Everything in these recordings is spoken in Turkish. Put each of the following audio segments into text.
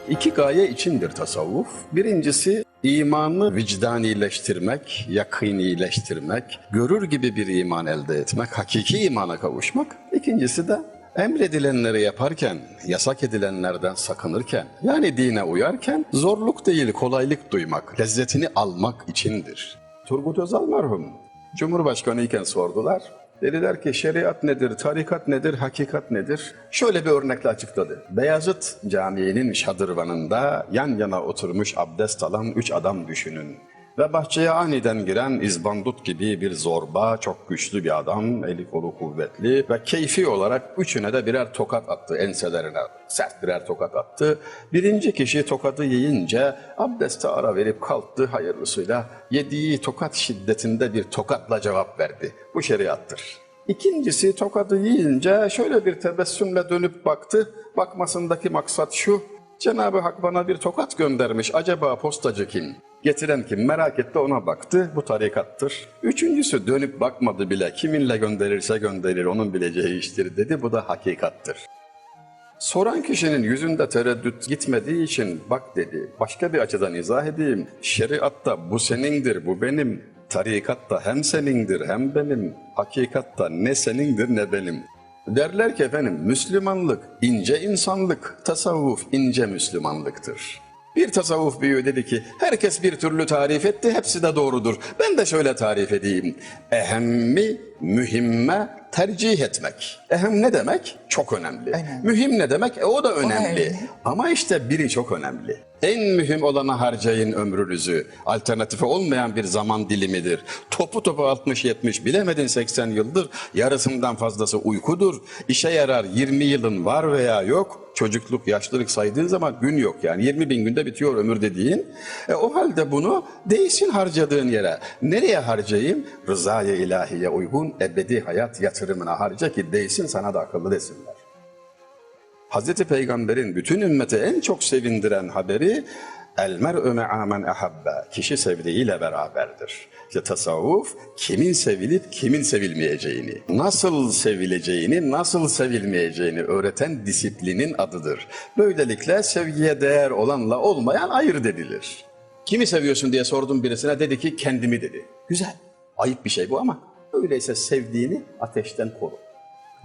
İki gaye içindir tasavvuf. Birincisi imanı vicdanileştirmek, yakinileştirmek, görür gibi bir iman elde etmek, hakiki imana kavuşmak. İkincisi de emredilenleri yaparken, yasak edilenlerden sakınırken, yani dine uyarken zorluk değil kolaylık duymak, lezzetini almak içindir. Turgut Özal merhum, Cumhurbaşkanı iken sordular. Dediler ki şeriat nedir, tarikat nedir, hakikat nedir? Şöyle bir örnekle açıkladı. Beyazıt Camii'nin şadırvanında yan yana oturmuş abdest alan 3 adam düşünün. Ve bahçeye aniden giren İzbandut gibi bir zorba, çok güçlü bir adam, eli kolu kuvvetli ve keyfi olarak üçüne de birer tokat attı enselerine. Sert birer tokat attı. Birinci kişi tokadı yiyince abdeste ara verip kalktı hayırlısıyla. Yediği tokat şiddetinde bir tokatla cevap verdi. Bu şeriattır. İkincisi tokadı yiyince şöyle bir tebessümle dönüp baktı. Bakmasındaki maksat şu: Cenab-ı Hak bana bir tokat göndermiş. Acaba postacı kim? Getiren kim? Merak etti, ona baktı. Bu tarikattır. Üçüncüsü dönüp bakmadı bile. Kiminle gönderirse gönderir, onun bileceği iştir dedi. Bu da hakikattır. Soran kişinin yüzünde tereddüt gitmediği için bak dedi. Başka bir açıdan izah edeyim. Şeriatta bu senindir, bu benim. Tarikatta hem senindir hem benim. Hakikatta ne senindir ne benim. Derler ki efendim Müslümanlık ince insanlık, tasavvuf ince Müslümanlıktır. Bir tasavvuf büyüğü dedi ki herkes bir türlü tarif etti, hepsi de doğrudur. Ben de şöyle tarif edeyim. Ehemmi mühimme tercih etmek. Ehem ne demek? Çok önemli. Mühim ne demek? O da önemli. Ama işte biri çok önemli. En mühim olana harcayın ömrünüzü. Alternatifi olmayan bir zaman dilimidir. Topu 60-70, bilemedin 80 yıldır. Yarısından fazlası uykudur. İşe yarar 20 yılın var veya yok. Çocukluk, yaşlılık saydığın zaman gün yok yani. 20.000 günde bitiyor ömür dediğin. O halde bunu değsin harcadığın yere. Nereye harcayayım? Rızaya ilahiye uygun ebedi hayat yatırımına harca ki değsin, sana da akıllı desinler. Hazreti Peygamber'in bütün ümmete en çok sevindiren haberi el mer'ü me'a men ahabbe. Kişi sevdiğiyle beraberdir. İşte tasavvuf kimin sevilip kimin sevilmeyeceğini, nasıl sevileceğini, nasıl sevilmeyeceğini öğreten disiplinin adıdır. Böylelikle sevgiye değer olanla olmayan ayırt edilir. Kimi seviyorsun diye sordum birisine, dedi ki kendimi dedi. Güzel, ayıp bir şey bu ama öyleyse sevdiğini ateşten koru.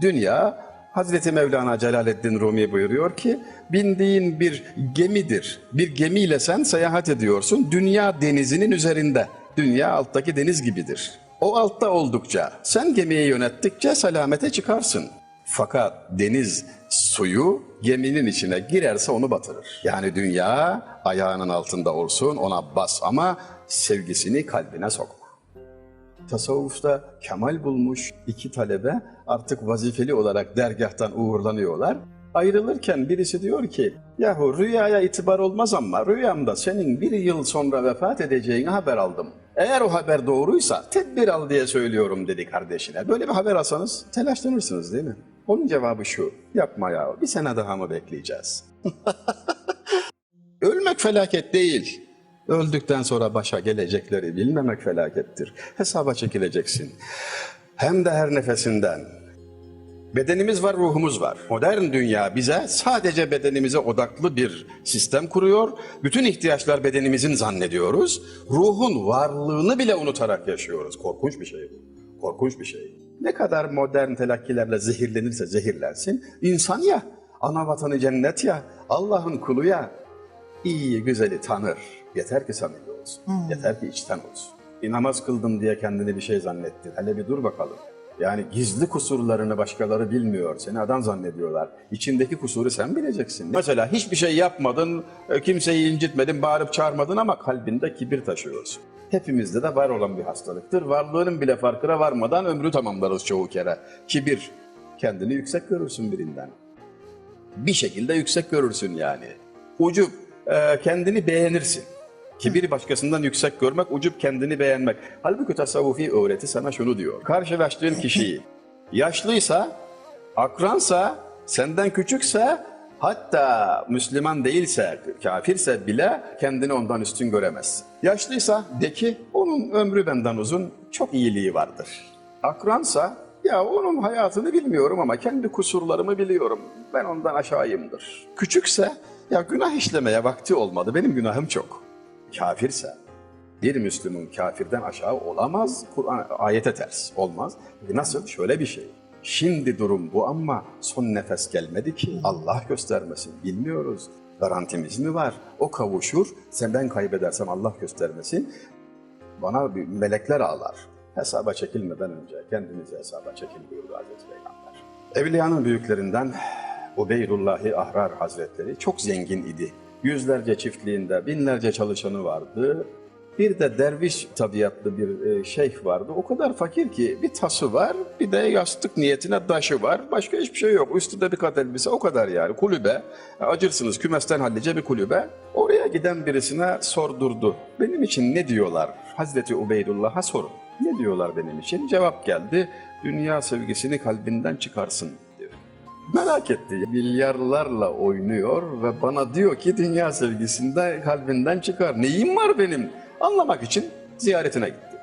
Dünya, Hazreti Mevlana Celaleddin Rumi buyuruyor ki, bindiğin bir gemidir. Bir gemiyle sen seyahat ediyorsun, dünya denizinin üzerinde. Dünya alttaki deniz gibidir. O altta oldukça, sen gemiyi yönettikçe selamete çıkarsın. Fakat deniz suyu geminin içine girerse onu batırır. Yani dünya ayağının altında olsun, ona bas ama sevgisini kalbine sokma. Tasavvufta kemal bulmuş iki talebe artık vazifeli olarak dergâhtan uğurlanıyorlar. Ayrılırken birisi diyor ki, yahu rüyaya itibar olmaz ama rüyamda senin 1 yıl sonra vefat edeceğini haber aldım. Eğer o haber doğruysa tedbir al diye söylüyorum dedi kardeşine. Böyle bir haber alsanız telaşlanırsınız değil mi? Onun cevabı şu: yapma ya, 1 sene daha mı bekleyeceğiz? Ölmek felaket değil. Öldükten sonra başa gelecekleri bilmemek felakettir. Hesaba çekileceksin. Hem de her nefesinden. Bedenimiz var, ruhumuz var. Modern dünya bize sadece bedenimize odaklı bir sistem kuruyor. Bütün ihtiyaçlar bedenimizin zannediyoruz. Ruhun varlığını bile unutarak yaşıyoruz. Korkunç bir şey bu. Korkunç bir şey. Ne kadar modern telakkilerle zehirlenirse zehirlensin. İnsan ya, ana vatanı cennet ya, Allah'ın kulu ya. İyi güzeli tanır. Yeter ki samimi olsun. Yeter ki içten olsun. Bir namaz kıldım diye kendini bir şey zannettin. Hele bir dur bakalım. Yani gizli kusurlarını başkaları bilmiyor. Seni adam zannediyorlar. İçindeki kusuru sen bileceksin. Mesela hiçbir şey yapmadın, kimseyi incitmedin, bağırıp çağırmadın ama kalbinde kibir taşıyorsun. Hepimizde de var olan bir hastalıktır. Varlığının bile farkına varmadan ömrü tamamlarız çoğu kere. Kibir. Kendini yüksek görürsün birinden. Bir şekilde yüksek görürsün yani. Ucup, kendini beğenirsin. Kibir başkasından yüksek görmek, ucup kendini beğenmek. Halbuki tasavvufi öğreti sana şunu diyor: karşılaştığın kişiyi yaşlıysa, akransa, senden küçükse, hatta Müslüman değilse, kafirse bile kendini ondan üstün göremezsin. Yaşlıysa de ki onun ömrü benden uzun, çok iyiliği vardır. Akransa, ya onun hayatını bilmiyorum ama kendi kusurlarımı biliyorum, ben ondan aşağıyımdır. Küçükse, Ya günah işlemeye vakti olmadı. Benim günahım çok. Kafirse bir Müslümün kafirden aşağı olamaz. Kur'an ayete ters olmaz. Nasıl? Şöyle bir şey. Şimdi durum bu ama son nefes gelmedi ki. Allah göstermesin. Bilmiyoruz. Garantimiz mi var? O kavuşur. Ben kaybedersem Allah göstermesin. Bana melekler ağlar. Hesaba çekilmeden önce kendinizi hesaba çekin buyurdu Hazreti Peygamber. Evliyanın büyüklerinden Ubeydullahi Ahrar Hazretleri çok zengin idi. Yüzlerce çiftliğinde binlerce çalışanı vardı. Bir de derviş tabiatlı bir şeyh vardı. O kadar fakir ki bir tası var, bir de yastık niyetine taşı var. Başka hiçbir şey yok. Üstünde bir kat elbise, o kadar yani. Kulübe, acırsınız kümesten hallice bir kulübe. Oraya giden birisine sordurdu. Benim için ne diyorlar? Hazreti Ubeydullah'a sorun. Ne diyorlar benim için? Cevap geldi. Dünya sevgisini kalbinden çıkarsın diyor. Merak etti. Milyarlarla oynuyor ve bana diyor ki dünya sevgisini de kalbinden çıkar. Neyim var benim? Anlamak için ziyaretine gitti.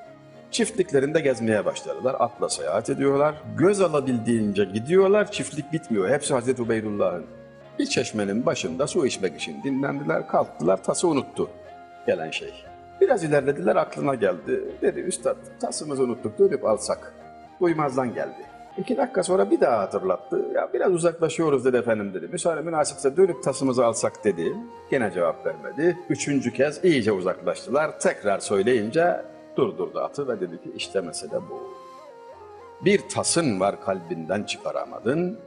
Çiftliklerinde gezmeye başladılar. Atla seyahat ediyorlar. Göz alabildiğince gidiyorlar. Çiftlik bitmiyor. Hepsi Hazreti Ubeydullah'ın. Bir çeşmenin başında su içmek için dinlendiler. Kalktılar. Tası unuttu gelen şey. Biraz ilerlediler. Aklına geldi. Dedi üstad tasımızı unuttuk. Dönüp alsak. Duymazdan geldi. 2 dakika sonra bir daha hatırlattı. Ya biraz uzaklaşıyoruz dedi efendim dedi. Müsaade münasipse dönüp tasımızı alsak dedi. Gene cevap vermedi. 3. kez iyice uzaklaştılar. Tekrar söyleyince durdurdu atı ve dedi ki işte mesele bu. Bir tasın var kalbinden çıkaramadın.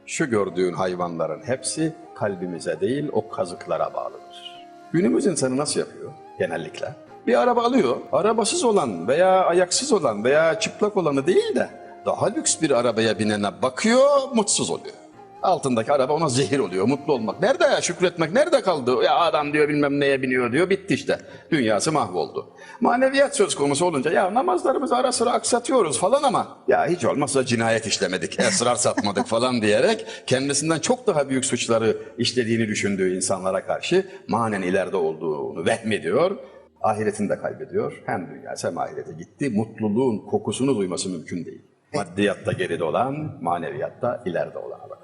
Şu gördüğün hayvanların hepsi kalbimize değil o kazıklara bağlıdır. Günümüz insanı nasıl yapıyor genellikle? Bir araba alıyor. Arabasız olan veya ayaksız olan veya çıplak olanı değil de daha lüks bir arabaya binene bakıyor, mutsuz oluyor. Altındaki araba ona zehir oluyor, mutlu olmak. Nerede ya şükretmek, nerede kaldı? Ya adam diyor bilmem neye biniyor diyor, bitti işte. Dünyası mahvoldu. Maneviyat söz konusu olunca ya namazlarımızı ara sıra aksatıyoruz falan ama ya hiç olmazsa cinayet işlemedik, esrar satmadık falan diyerek kendisinden çok daha büyük suçları işlediğini düşündüğü insanlara karşı manen ileride olduğunu vehmediyor. Ahiretini de kaybediyor. Hem dünyası hem ahirete gitti. Mutluluğun kokusunu duyması mümkün değil. Maddiyatta geride olan, maneviyatta ileride olana bak.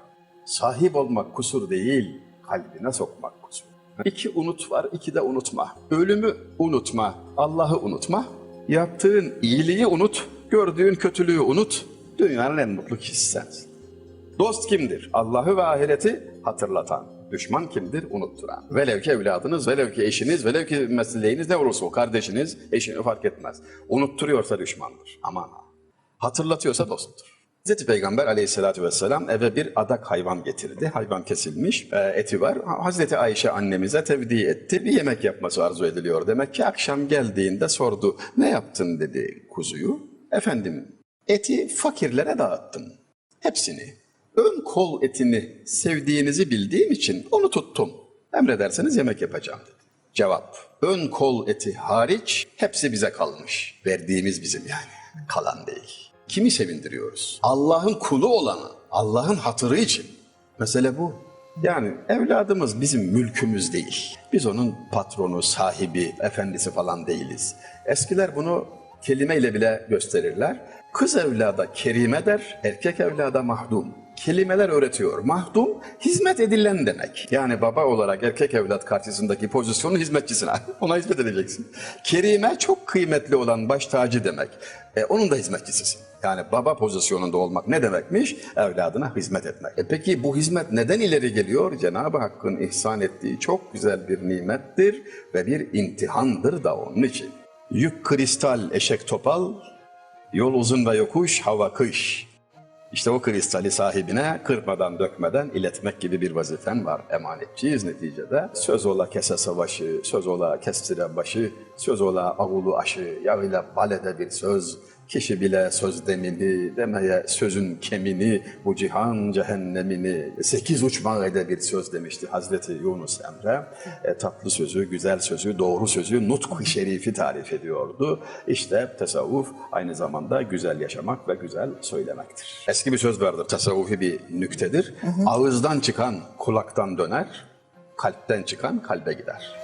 Sahip olmak kusur değil, kalbine sokmak kusur. 2 unut var, 2 de unutma. Ölümü unutma, Allah'ı unutma. Yaptığın iyiliği unut, gördüğün kötülüğü unut. Dünyanın en mutlu kişisi sensin. Dost kimdir? Allah'ı ve ahireti hatırlatan. Düşman kimdir? Unutturan. Velev ki evladınız, velev ki eşiniz, velev ki mesleğiniz ne olursa o kardeşiniz, eşini fark etmez. Unutturuyorsa düşmandır. Aman ha. Hatırlatıyorsa dosttur. Hz. Peygamber aleyhissalatü vesselam eve bir adak hayvan getirdi. Hayvan kesilmiş, eti var. Hazreti Ayşe annemize tevdi etti. Bir yemek yapması arzu ediliyor. Demek ki akşam geldiğinde sordu. Ne yaptın dedi kuzuyu. Efendim eti fakirlere dağıttım. Hepsini. Ön kol etini sevdiğinizi bildiğim için onu tuttum. Emrederseniz yemek yapacağım dedi. Cevap. Ön kol eti hariç hepsi bize kalmış. Verdiğimiz bizim yani. Kalan değil. Kimi sevindiriyoruz? Allah'ın kulu olanı, Allah'ın hatırı için. Mesele bu. Yani evladımız bizim mülkümüz değil. Biz onun patronu, sahibi, efendisi falan değiliz. Eskiler bunu kelimeyle bile gösterirler. Kız evlada kerime der, erkek evlada mahdum. Kelimeler öğretiyor. Mahdum, hizmet edilen demek. Yani baba olarak erkek evlat karşısındaki pozisyonun hizmetçisine. Ona hizmet edeceksin. Kerime çok kıymetli olan baş tacı demek. Onun da hizmetçisisin. Yani baba pozisyonunda olmak ne demekmiş? Evladına hizmet etmek. Peki bu hizmet neden ileri geliyor? Cenab-ı Hakk'ın ihsan ettiği çok güzel bir nimettir ve bir imtihandır da onun için. Yük kristal, eşek topal, yol uzun ve yokuş, hava kış. İşte o kristali sahibine kırpmadan dökmeden iletmek gibi bir vazifen var. Emanetçiyiz neticede. Söz ola kese savaşı, söz ola kestire başı, söz ola avulu aşı, yağıyla balede bir söz. Kişi bile söz demini, demeye sözün kemini, bu cihan cehennemini 8 uçmağı ede bir söz demişti Hazreti Yunus Emre. Tatlı sözü, güzel sözü, doğru sözü, nutk-ı şerifi tarif ediyordu. İşte tasavvuf aynı zamanda güzel yaşamak ve güzel söylemektir. Eski bir söz vardır, tasavvufi bir nüktedir. Ağızdan çıkan kulaktan döner, kalpten çıkan kalbe gider.